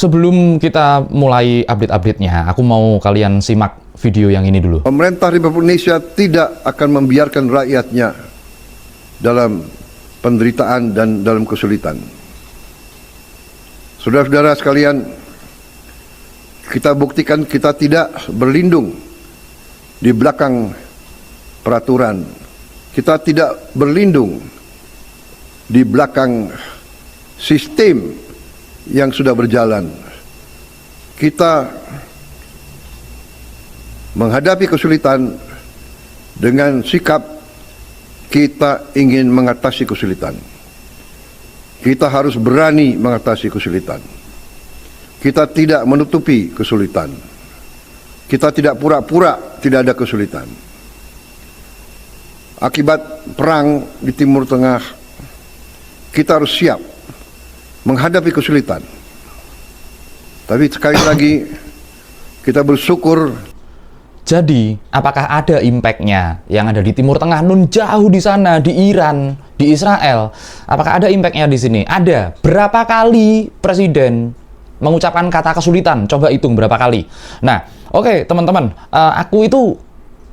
Sebelum kita mulai update-update-nya, aku mau kalian simak video yang ini dulu. Pemerintah Republik Indonesia tidak akan membiarkan rakyatnya dalam penderitaan dan dalam kesulitan. Saudara-saudara sekalian, kita buktikan kita tidak berlindung di belakang peraturan. Kita tidak berlindung di belakang sistem yang sudah berjalan. Kita menghadapi kesulitan dengan sikap kita ingin mengatasi kesulitan. Kita harus berani mengatasi kesulitan. Kita tidak menutupi kesulitan. Kita tidak pura-pura tidak ada kesulitan. Akibat perang di Timur Tengah, kita harus siap menghadapi kesulitan. Tapi sekali lagi kita bersyukur. Jadi, apakah ada impact-nya yang ada di Timur Tengah, nun jauh di sana, di Iran, di Israel? Apakah ada impact-nya di sini? Ada. Berapa kali presiden mengucapkan kata kesulitan? Coba hitung berapa kali. Nah, oke, teman-teman, aku itu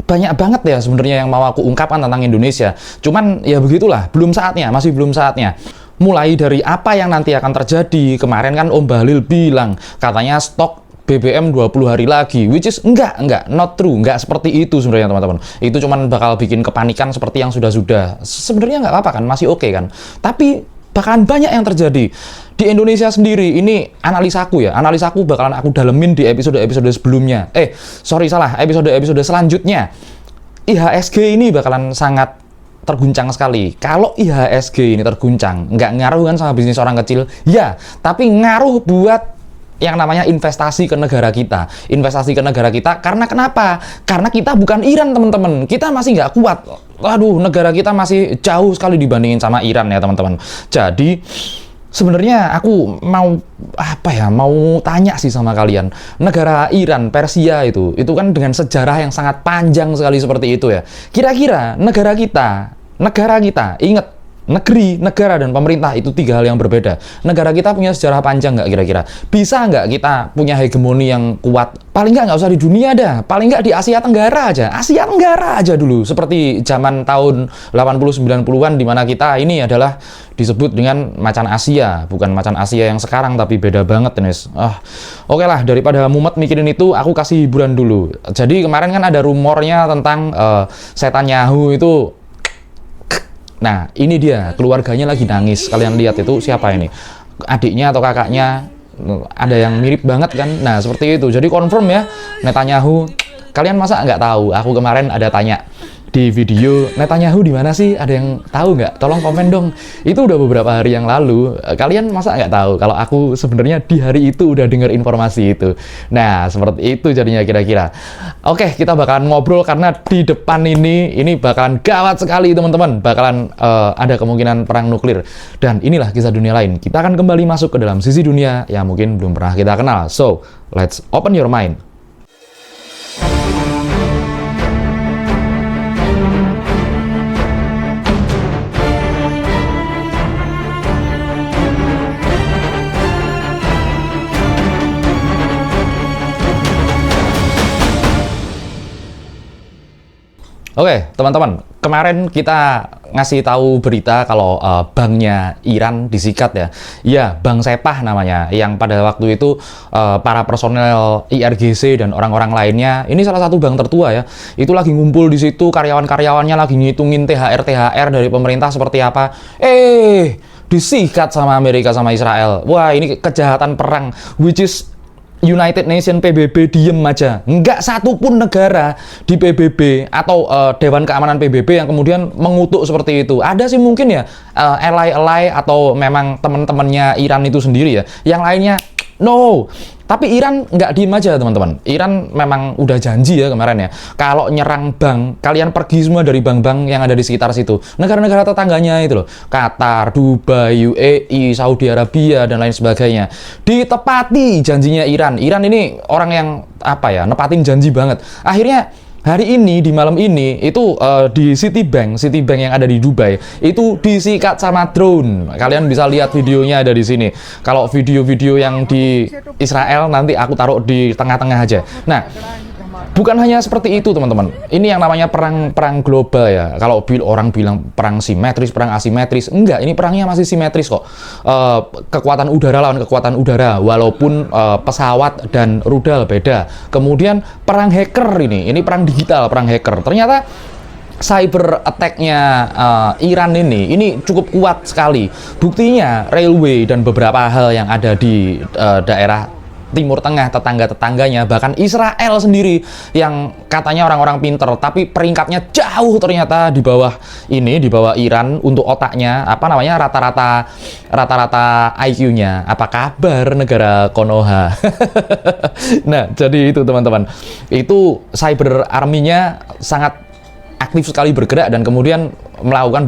banyak banget ya sebenarnya yang mau aku ungkapkan tentang Indonesia. Cuman ya begitulah, belum saatnya, masih belum saatnya. Mulai dari apa yang nanti akan terjadi. Kemarin kan Om Bahlil bilang, katanya stok BBM 20 hari lagi, which is enggak, not true, enggak seperti itu sebenarnya teman-teman. Itu cuman bakal bikin kepanikan seperti yang sudah-sudah. Sebenarnya nggak apa-apa kan, masih oke kan. Tapi bakalan banyak yang terjadi. Di Indonesia sendiri, ini analisaku ya, analisaku bakalan aku dalemin di episode-episode sebelumnya. Episode-episode selanjutnya. IHSG ini bakalan sangat terguncang sekali. Kalau IHSG ini terguncang, nggak ngaruh kan sama bisnis orang kecil? Ya, tapi ngaruh buat yang namanya investasi ke negara kita. Investasi ke negara kita, karena kenapa? Karena kita bukan Iran, teman-teman. Kita masih nggak kuat. Waduh, negara kita masih jauh sekali dibandingin sama Iran ya, teman-teman. Jadi, sebenarnya aku mau mau tanya sih sama kalian. Negara Iran, Persia itu kan dengan sejarah yang sangat panjang sekali seperti itu ya. Kira-kira negara kita, ingat, negeri, negara, dan pemerintah itu tiga hal yang berbeda. Negara kita punya sejarah panjang nggak kira-kira? Bisa nggak kita punya hegemoni yang kuat? Paling nggak usah di dunia dah, paling nggak di Asia Tenggara aja dulu. Seperti zaman tahun 80-90-an di mana kita ini adalah disebut dengan macan Asia, bukan macan Asia yang sekarang, tapi beda banget nih. Oke lah, daripada mumet mikirin itu, aku kasih hiburan dulu. Jadi kemarin kan ada rumornya tentang Netanyahu itu. Nah, ini dia, keluarganya lagi nangis. Kalian lihat itu siapa ini? Adiknya atau kakaknya? Ada yang mirip banget kan? Nah, seperti itu. Jadi confirm ya, Netanyahu. Kalian masa nggak tahu? Aku kemarin ada tanya di video, Netanyahu di mana sih? Ada yang tahu nggak? Tolong komen dong. Itu udah beberapa hari yang lalu. Kalian masa nggak tahu? Kalau aku sebenarnya di hari itu udah dengar informasi itu. Nah, seperti itu jadinya kira-kira. Oke, kita bakalan ngobrol karena di depan ini bakalan gawat sekali teman-teman. Bakalan ada kemungkinan perang nuklir. Dan inilah kisah dunia lain. Kita akan kembali masuk ke dalam sisi dunia yang mungkin belum pernah kita kenal. So, let's open your mind. Oke, teman-teman, kemarin kita ngasih tahu berita kalau banknya Iran disikat ya. Iya, Bank Sepah namanya, yang pada waktu itu para personel IRGC dan orang-orang lainnya, ini salah satu bank tertua ya, itu lagi ngumpul di situ, karyawan-karyawannya lagi ngitungin THR dari pemerintah seperti apa. Disikat sama Amerika sama Israel. Wah, ini kejahatan perang, which is United Nation PBB diem aja. Nggak satupun negara di PBB atau Dewan Keamanan PBB yang kemudian mengutuk seperti itu. Ada sih mungkin ya ally atau memang teman-temannya Iran itu sendiri ya. Yang lainnya no. Tapi Iran nggak diem aja teman-teman. Iran memang udah janji ya kemarin ya, kalau nyerang bank, kalian pergi semua dari bank-bank yang ada di sekitar situ. Negara-negara tetangganya itu loh, Qatar, Dubai, UAE, Saudi Arabia, dan lain sebagainya. Ditepati janjinya Iran. Iran ini orang yang nepatin janji banget. Akhirnya hari ini di malam ini itu di Citibank yang ada di Dubai itu disikat sama drone. Kalian bisa lihat videonya ada di sini. Kalau video-video yang di Israel nanti aku taruh di tengah-tengah aja. Nah, bukan hanya seperti itu teman-teman. Ini yang namanya perang global ya. Kalau orang bilang perang simetris, perang asimetris, enggak. Ini perangnya masih simetris kok. Kekuatan udara lawan kekuatan udara, walaupun pesawat dan rudal beda. Kemudian perang hacker ini perang digital, perang hacker. Ternyata cyber attack-nya Iran ini cukup kuat sekali. Buktinya railway dan beberapa hal yang ada di daerah Timur Tengah, tetangga-tetangganya, bahkan Israel sendiri yang katanya orang-orang pinter, tapi peringkatnya jauh ternyata di bawah Iran untuk otaknya, rata-rata IQ-nya. Apa kabar negara Konoha? Nah, jadi itu teman-teman. Itu cyber army-nya sangat aktif sekali bergerak dan kemudian melakukan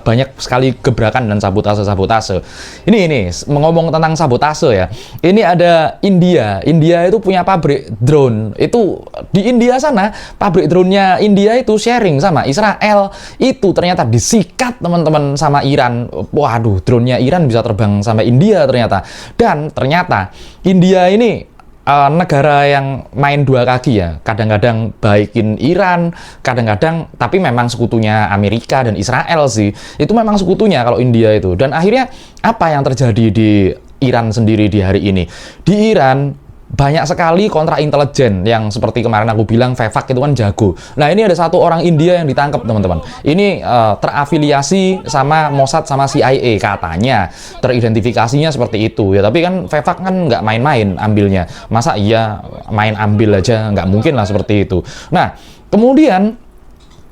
banyak sekali gebrakan dan sabotase. Ini ngomong tentang sabotase ya. Ini ada India itu punya pabrik drone. Itu di India sana, pabrik drone-nya India itu sharing sama Israel. Itu ternyata disikat teman-teman sama Iran. Waduh, drone-nya Iran bisa terbang sampai India ternyata. Dan ternyata India ini negara yang main dua kaki ya, kadang-kadang baikin Iran, kadang-kadang tapi memang sekutunya Amerika dan Israel sih, itu memang sekutunya kalau India itu. Dan akhirnya apa yang terjadi di Iran sendiri di hari ini? Di Iran banyak sekali kontra intelijen yang seperti kemarin aku bilang Vivek itu kan jago. Nah, ini ada satu orang India yang ditangkap teman-teman. Ini terafiliasi sama Mossad sama CIA katanya. Teridentifikasinya seperti itu ya. Tapi kan Vivek kan nggak main-main ambilnya. Masa iya main ambil aja? Nggak mungkin lah seperti itu. Nah, kemudian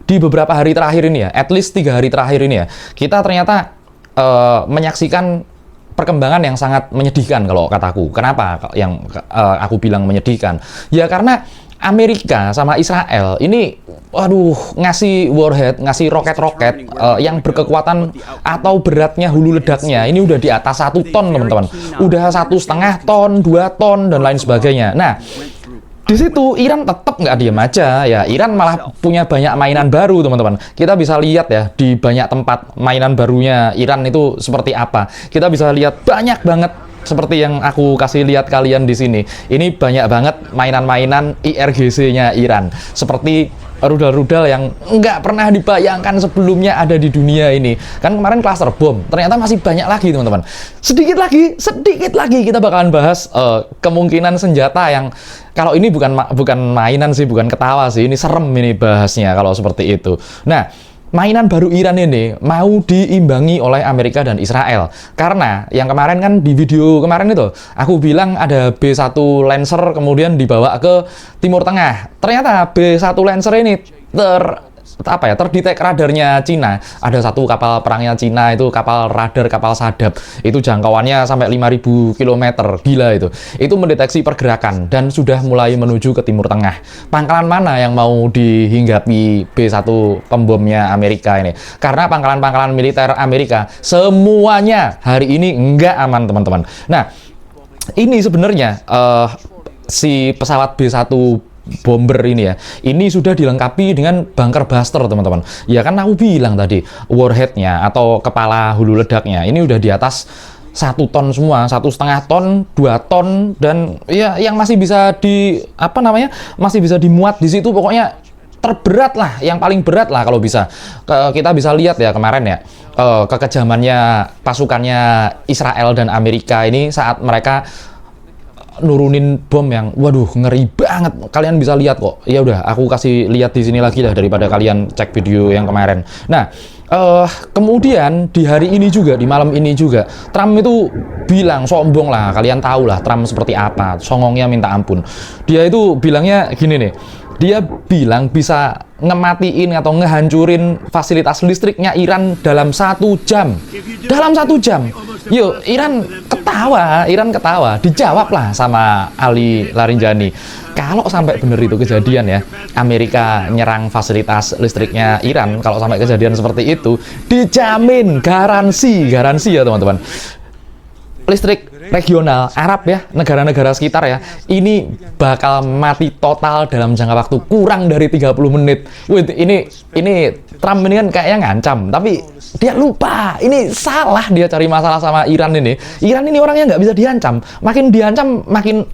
di beberapa hari terakhir ini ya, at least 3 hari terakhir ini ya, kita ternyata menyaksikan perkembangan yang sangat menyedihkan kalau kataku. Kenapa yang aku bilang menyedihkan? Ya karena Amerika sama Israel ini ngasih warhead, ngasih roket-roket yang berkekuatan atau beratnya hulu ledaknya ini udah di atas 1 ton teman-teman. Udah 1,5 ton, 2 ton dan lain sebagainya. Nah, di situ Iran tetap nggak diam aja ya. Iran malah punya banyak mainan baru teman-teman. Kita bisa lihat ya di banyak tempat mainan barunya Iran itu seperti apa. Kita bisa lihat banyak banget seperti yang aku kasih lihat kalian di sini. Ini banyak banget mainan-mainan IRGC-nya Iran. Seperti rudal-rudal yang nggak pernah dibayangkan sebelumnya ada di dunia ini. Kan kemarin cluster bom, ternyata masih banyak lagi teman-teman. Sedikit lagi kita bakalan bahas kemungkinan senjata yang kalau ini bukan mainan sih, bukan ketawa sih, ini serem ini bahasnya kalau seperti itu. Nah, mainan baru Iran ini mau diimbangi oleh Amerika dan Israel. Karena yang kemarin kan di video kemarin itu, aku bilang ada B1 Lancer kemudian dibawa ke Timur Tengah. Ternyata B1 Lancer ini terdetek radarnya Cina. Ada satu kapal perangnya Cina itu kapal radar, kapal sadap. Itu jangkauannya sampai 5.000 km. Gila itu. Itu mendeteksi pergerakan dan sudah mulai menuju ke Timur Tengah. Pangkalan mana yang mau dihinggapi B1 pembomnya Amerika ini? Karena pangkalan-pangkalan militer Amerika semuanya hari ini enggak aman teman-teman. Nah, ini sebenarnya si pesawat B1 bomber ini ya, ini sudah dilengkapi dengan bunker buster teman-teman. Ya kan aku bilang tadi warheadnya atau kepala hulu ledaknya ini udah di atas 1 ton semua, 1,5 ton, 2 ton dan ya yang masih bisa masih bisa dimuat di situ. Pokoknya terberat lah, yang paling berat lah kalau bisa. Kita bisa lihat ya kemarin ya kekejamannya pasukannya Israel dan Amerika ini saat mereka nurunin bom yang waduh ngeri banget. Kalian bisa lihat kok. Ya udah, aku kasih lihat di sini lagi lah daripada kalian cek video yang kemarin. Nah, kemudian di hari ini juga, di malam ini juga, Trump itu bilang sombong lah. Kalian tahu lah Trump seperti apa. Songongnya minta ampun. Dia itu bilangnya gini nih. Dia bilang bisa ngematiin atau ngehancurin fasilitas listriknya Iran dalam 1 jam. Dalam 1 jam. Yuk, Iran ketawa. Dijawab lah sama Ali Larinjani. Kalau sampai bener itu kejadian ya, Amerika nyerang fasilitas listriknya Iran, kalau sampai kejadian seperti itu, dijamin garansi ya teman-teman. Listrik regional Arab ya, negara-negara sekitar ya, ini bakal mati total dalam jangka waktu kurang dari 30 menit. Wih, ini Trump ini kan kayaknya ngancam, tapi dia lupa, ini salah dia cari masalah sama Iran ini. Iran ini orangnya nggak bisa diancam, makin diancam makin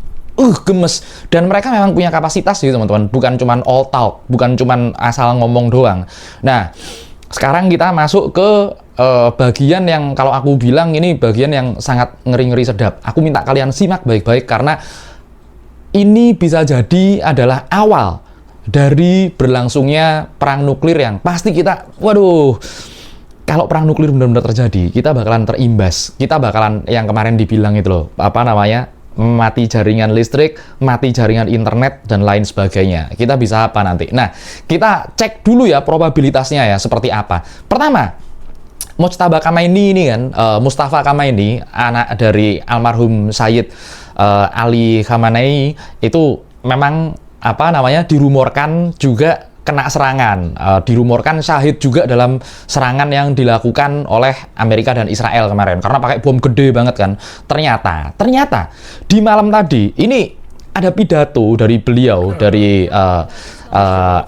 gemes. Dan mereka memang punya kapasitas sih teman-teman, bukan cuman all talk, bukan cuman asal ngomong doang. Nah, sekarang kita masuk ke bagian yang kalau aku bilang ini bagian yang sangat ngeri-ngeri sedap. Aku minta kalian simak baik-baik karena ini bisa jadi adalah awal dari berlangsungnya perang nuklir yang pasti kita, waduh, kalau perang nuklir benar-benar terjadi, kita bakalan terimbas. Kita bakalan yang kemarin dibilang itu loh, apa namanya, mati jaringan listrik, mati jaringan internet, dan lain sebagainya. Kita bisa apa nanti? Nah, kita cek dulu ya probabilitasnya ya, seperti apa. Pertama, Mujtaba Khamenei ini kan, Mustafa Khamenei, anak dari almarhum Sayyid Ali Khamenei, itu memang apa namanya, dirumorkan juga kena serangan, dirumorkan syahid juga dalam serangan yang dilakukan oleh Amerika dan Israel kemarin karena pakai bom gede banget kan. Ternyata di malam tadi ini ada pidato dari beliau, dari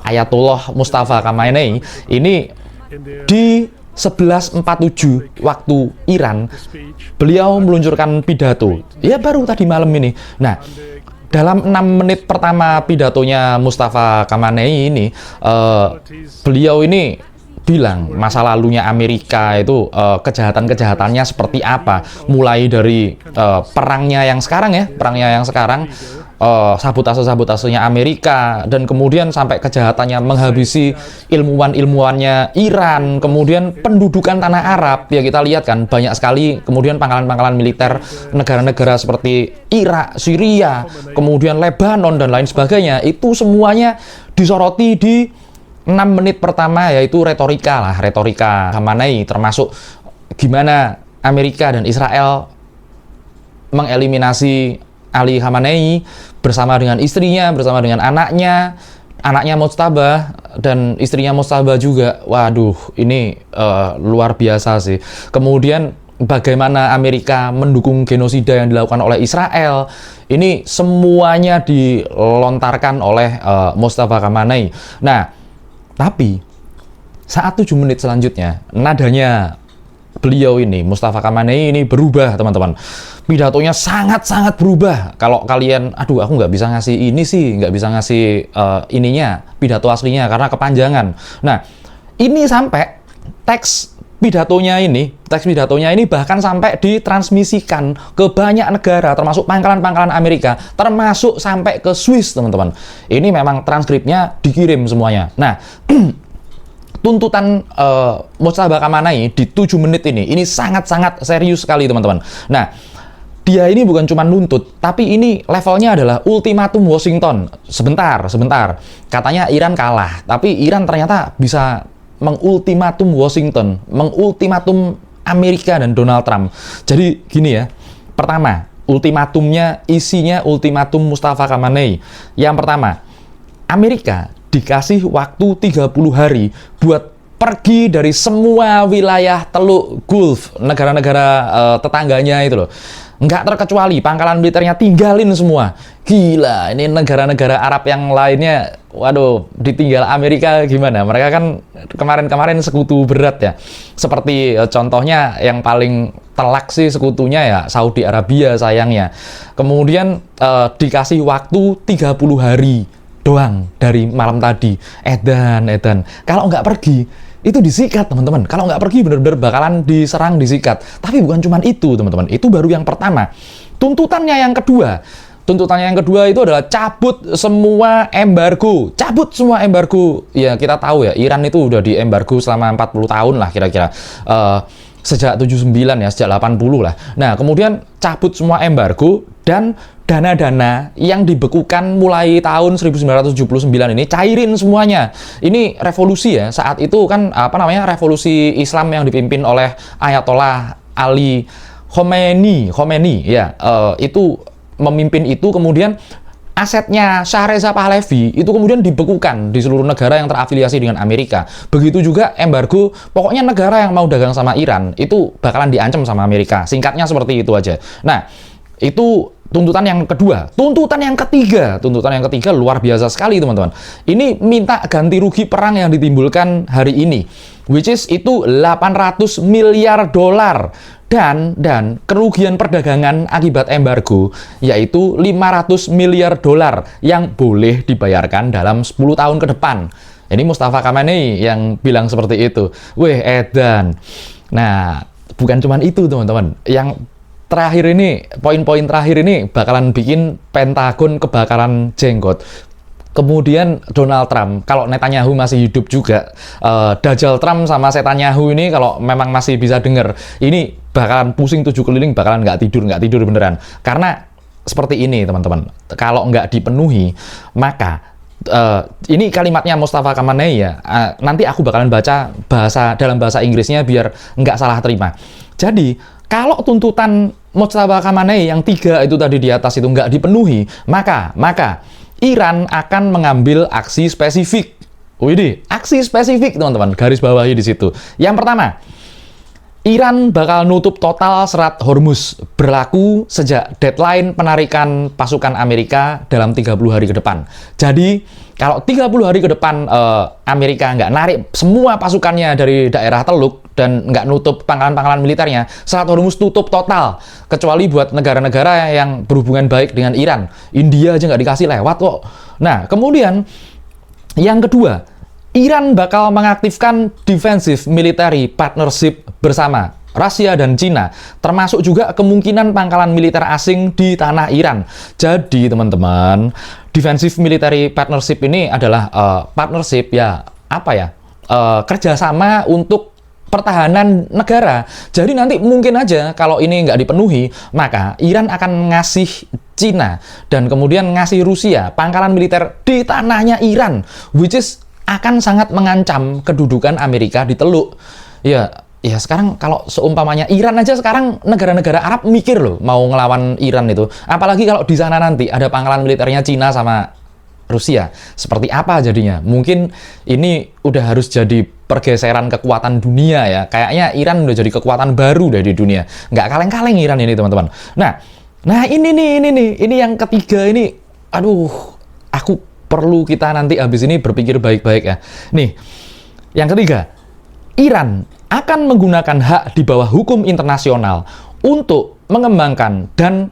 Ayatollah Mustafa Khamenei ini di 11.47 waktu Iran, beliau meluncurkan pidato ya baru tadi malam ini. Nah, dalam 6 menit pertama pidatonya Mustafa Khamenei ini, beliau ini bilang masa lalunya Amerika itu kejahatan-kejahatannya seperti apa, mulai dari perangnya yang sekarang ya, sabotase-sabotasenya Amerika, dan kemudian sampai kejahatannya menghabisi ilmuwan-ilmuwannya Iran, kemudian pendudukan tanah Arab ya, kita lihat kan banyak sekali, kemudian pangkalan-pangkalan militer negara-negara seperti Irak, Syria, kemudian Lebanon dan lain sebagainya, itu semuanya disoroti di 6 menit pertama, yaitu retorika Khamenei, termasuk gimana Amerika dan Israel mengeliminasi Ali Khamenei bersama dengan istrinya, bersama dengan anaknya Mujtaba dan istrinya Mujtaba juga. Waduh, ini luar biasa sih. Kemudian bagaimana Amerika mendukung genosida yang dilakukan oleh Israel. Ini semuanya dilontarkan oleh Mustafa Khamenei. Nah, tapi saat 7 menit selanjutnya, nadanya beliau ini, Mustafa Khamenei ini berubah, teman-teman. Pidatonya sangat-sangat berubah. Kalau kalian, aduh aku nggak bisa ngasih ini sih, nggak bisa ngasih ininya, pidato aslinya, karena kepanjangan. Nah, ini sampai teks pidatonya ini bahkan sampai ditransmisikan ke banyak negara, termasuk pangkalan-pangkalan Amerika, termasuk sampai ke Swiss, teman-teman. Ini memang transkripnya dikirim semuanya. Nah, tuntutan Mujtaba Khamenei di 7 menit ini sangat-sangat serius sekali, teman-teman. Nah, dia ini bukan cuma nuntut, tapi ini levelnya adalah ultimatum Washington. Sebentar. Katanya Iran kalah, tapi Iran ternyata bisa mengultimatum Washington, mengultimatum Amerika dan Donald Trump. Jadi gini ya, pertama, ultimatumnya isinya ultimatum Mustafa Khamenei. Yang pertama, Amerika dikasih waktu 30 hari buat pergi dari semua wilayah Teluk Gulf, negara-negara tetangganya itu loh. Nggak terkecuali, pangkalan militernya tinggalin semua. Gila, ini negara-negara Arab yang lainnya, waduh, ditinggal Amerika gimana? Mereka kan kemarin-kemarin sekutu berat ya. Seperti contohnya yang paling telak sih sekutunya ya Saudi Arabia sayangnya. Kemudian dikasih waktu 30 hari doang dari malam tadi. Edan. Kalau nggak pergi, itu disikat, teman-teman. Kalau nggak pergi bener-bener bakalan diserang, disikat. Tapi bukan cuma itu, teman-teman. Itu baru yang pertama. Tuntutannya yang kedua itu adalah cabut semua embargo. Ya, kita tahu ya, Iran itu udah di embargo selama 40 tahun lah kira-kira. Sejak 79 ya, sejak 80 lah. Nah, kemudian cabut semua embargo, dan dana-dana yang dibekukan mulai tahun 1979 ini cairin semuanya. Ini revolusi ya, saat itu kan revolusi Islam yang dipimpin oleh Ayatollah Ali Khamenei ya, itu memimpin itu. Kemudian asetnya Shah Reza Pahlavi itu kemudian dibekukan di seluruh negara yang terafiliasi dengan Amerika. Begitu juga embargo, pokoknya negara yang mau dagang sama Iran itu bakalan diancam sama Amerika. Singkatnya seperti itu aja. Nah, Itu tuntutan yang kedua. Tuntutan yang ketiga luar biasa sekali, teman-teman. Ini minta ganti rugi perang yang ditimbulkan hari ini, which is itu 800 miliar dolar. Dan kerugian perdagangan akibat embargo yaitu 500 miliar dolar yang boleh dibayarkan dalam 10 tahun ke depan. Ini Mustafa Khamenei yang bilang seperti itu. Weh, edan. Nah, bukan cuma itu, teman-teman. Yang terakhir ini, poin-poin terakhir ini bakalan bikin Pentagon kebakaran jenggot. Kemudian Donald Trump, kalau Netanyahu masih hidup juga, Dajjal Trump sama Setanyahu ini kalau memang masih bisa denger, ini bakalan pusing 7 keliling, bakalan nggak tidur beneran. Karena seperti ini, teman-teman, kalau nggak dipenuhi, maka ini kalimatnya Mustafa Khamenei ya, nanti aku bakalan baca dalam bahasa Inggrisnya biar nggak salah terima. Jadi, kalau tuntutan Mustafa Khamenei yang 3 itu tadi di atas itu nggak dipenuhi, maka Iran akan mengambil aksi spesifik. Widih, aksi spesifik, teman-teman, garis bawahi di situ. Yang pertama, Iran bakal nutup total Selat Hormuz, berlaku sejak deadline penarikan pasukan Amerika dalam 30 hari ke depan. Jadi, kalau 30 hari ke depan Amerika nggak narik semua pasukannya dari daerah Teluk dan nggak nutup pangkalan-pangkalan militernya, Selat Hormuz tutup total. Kecuali buat negara-negara yang berhubungan baik dengan Iran. India aja nggak dikasih lewat kok. Nah, kemudian yang kedua, Iran bakal mengaktifkan Defensive Military Partnership bersama Rusia dan Cina, termasuk juga kemungkinan pangkalan militer asing di tanah Iran. Jadi, teman-teman, Defensive Military Partnership ini adalah partnership kerjasama untuk pertahanan negara. Jadi nanti mungkin aja kalau ini nggak dipenuhi, maka Iran akan ngasih Cina dan kemudian ngasih Rusia pangkalan militer di tanahnya Iran, which is akan sangat mengancam kedudukan Amerika di Teluk. Ya sekarang kalau seumpamanya Iran aja sekarang negara-negara Arab mikir loh mau ngelawan Iran itu. Apalagi kalau di sana nanti ada pangkalan militernya Cina sama Rusia. Seperti apa jadinya? Mungkin ini udah harus jadi pergeseran kekuatan dunia ya. Kayaknya Iran udah jadi kekuatan baru deh di dunia. Nggak kaleng-kaleng Iran ini, teman-teman. Nah ini yang ketiga ini. Aduh, aku perlu kita nanti habis ini berpikir baik-baik ya. Nih, yang ketiga, Iran akan menggunakan hak di bawah hukum internasional untuk mengembangkan dan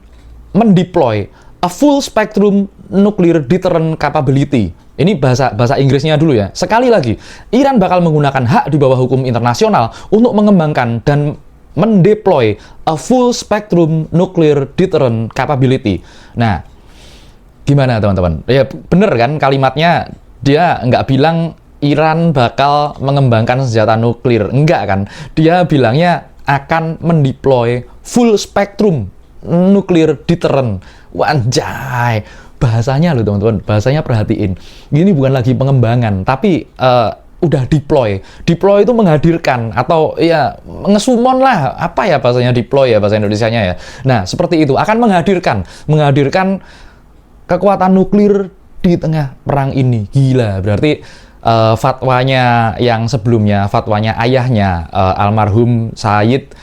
mendeploy a full spectrum nuclear deterrent capability. Ini bahasa Inggrisnya dulu ya. Sekali lagi, Iran bakal menggunakan hak di bawah hukum internasional untuk mengembangkan dan mendeploy a full spectrum nuclear deterrent capability. Nah, gimana teman-teman? Ya bener kan kalimatnya, dia nggak bilang Iran bakal mengembangkan senjata nuklir. Enggak kan? Dia bilangnya akan mendeploy full spectrum nuclear deterrent. Wanjay, bahasanya loh teman-teman, bahasanya perhatiin. Ini bukan lagi pengembangan, tapi udah deploy. Deploy itu menghadirkan atau ya ngesumon lah. Apa ya bahasanya deploy ya bahasa Indonesianya ya. Nah, seperti itu akan menghadirkan kekuatan nuklir di tengah perang ini. Gila, berarti fatwanya yang sebelumnya, fatwanya ayahnya almarhum Sayyid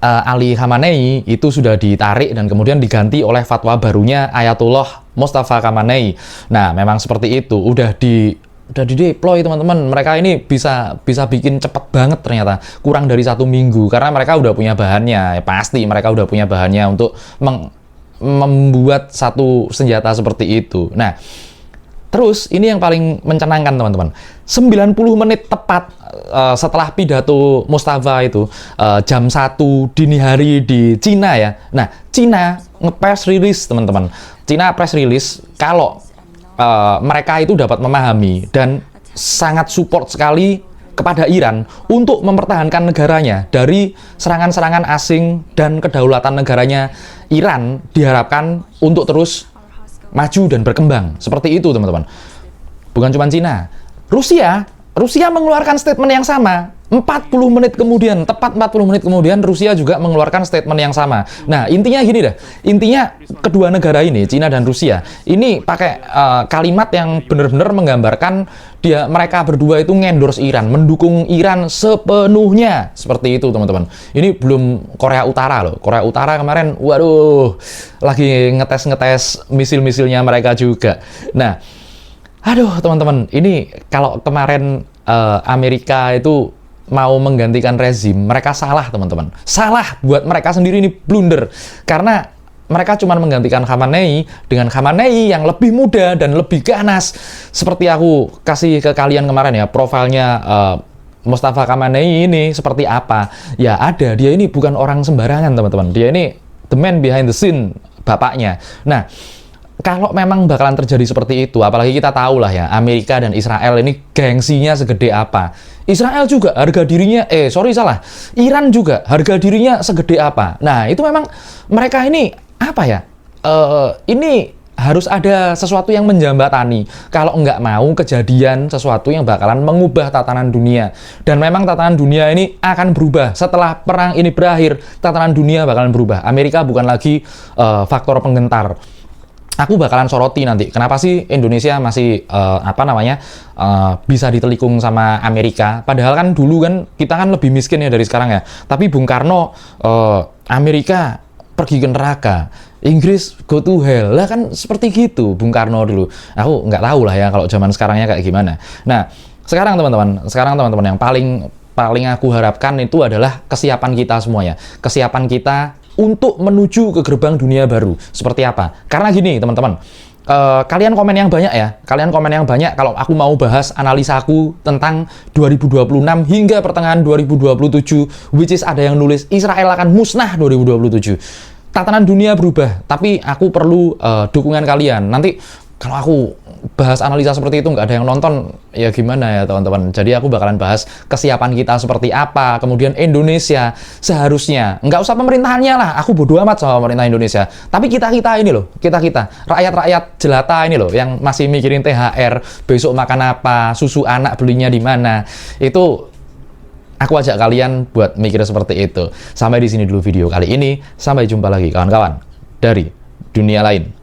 Ali Khamenei itu sudah ditarik dan kemudian diganti oleh fatwa barunya Ayatullah Mustafa Khamenei. Nah, memang seperti itu, udah di deploy teman-teman. Mereka ini bisa bikin cepet banget ternyata, kurang dari 1 minggu karena mereka udah punya bahannya. Ya, pasti mereka udah punya bahannya untuk membuat satu senjata seperti itu. Nah, terus ini yang paling mencenangkan teman-teman. 90 menit tepat setelah pidato Mustafa itu, jam 1 dini hari di Cina ya. Nah, Cina nge-press release teman-teman. Cina press release kalau mereka itu dapat memahami dan sangat support sekali kepada Iran untuk mempertahankan negaranya dari serangan-serangan asing dan kedaulatan negaranya. Iran diharapkan untuk terus maju dan berkembang. Seperti itu, teman-teman. Bukan cuma Cina. Rusia mengeluarkan statement yang sama. 40 menit kemudian, tepat 40 menit kemudian, Rusia juga mengeluarkan statement yang sama. Nah, intinya gini dah. Intinya kedua negara ini, Cina dan Rusia, ini pakai kalimat yang benar-benar menggambarkan mereka berdua itu ngendorse Iran, mendukung Iran sepenuhnya. Seperti itu, teman-teman. Ini belum Korea Utara loh. Korea Utara kemarin, waduh, lagi ngetes-ngetes misil-misilnya mereka juga. Nah, aduh, teman-teman, ini kalau kemarin Amerika itu mau menggantikan rezim, mereka salah, teman-teman. Salah buat mereka sendiri, ini blunder. Karena mereka cuma menggantikan Khamenei dengan Khamenei yang lebih muda dan lebih ganas. Seperti aku kasih ke kalian kemarin ya, profilnya Mustafa Khamenei ini seperti apa. Ya ada, dia ini bukan orang sembarangan, teman-teman. Dia ini the man behind the scene, bapaknya. Nah, kalau memang bakalan terjadi seperti itu, apalagi kita tahu lah ya, Amerika dan Israel ini gengsinya segede apa. Israel juga harga dirinya, Iran juga harga dirinya segede apa. Nah, itu memang mereka ini, apa ya, ini harus ada sesuatu yang menjembatani. Kalau nggak mau kejadian sesuatu yang bakalan mengubah tatanan dunia. Dan memang tatanan dunia ini akan berubah. Setelah perang ini berakhir, tatanan dunia bakalan berubah. Amerika bukan lagi faktor penggentar. Aku bakalan soroti nanti, kenapa sih Indonesia masih bisa ditelikung sama Amerika? Padahal kan dulu kan kita kan lebih miskin ya dari sekarang ya. Tapi Bung Karno, Amerika pergi ke neraka, Inggris go to hell, lah kan seperti gitu Bung Karno dulu. Aku nggak tahu lah ya kalau zaman sekarangnya kayak gimana. Nah, sekarang teman-teman yang paling aku harapkan itu adalah kesiapan kita semuanya, kesiapan kita untuk menuju ke gerbang dunia baru. Seperti apa? Karena gini, teman-teman. Kalian komen yang banyak ya. Kalian komen yang banyak kalau aku mau bahas analisaku tentang 2026 hingga pertengahan 2027, which is ada yang nulis Israel akan musnah 2027. Tatanan dunia berubah, tapi aku perlu dukungan kalian. Nanti kalau aku bahas analisa seperti itu nggak ada yang nonton, ya gimana ya teman-teman. Jadi aku bakalan bahas kesiapan kita seperti apa, kemudian Indonesia seharusnya, nggak usah pemerintahannya lah, aku bodo amat sama pemerintah Indonesia, tapi kita-kita ini loh, kita-kita, rakyat-rakyat jelata ini loh, yang masih mikirin THR, besok makan apa, susu anak belinya di mana, itu aku ajak kalian buat mikir seperti itu. Sampai di sini dulu video kali ini, sampai jumpa lagi kawan-kawan dari dunia lain.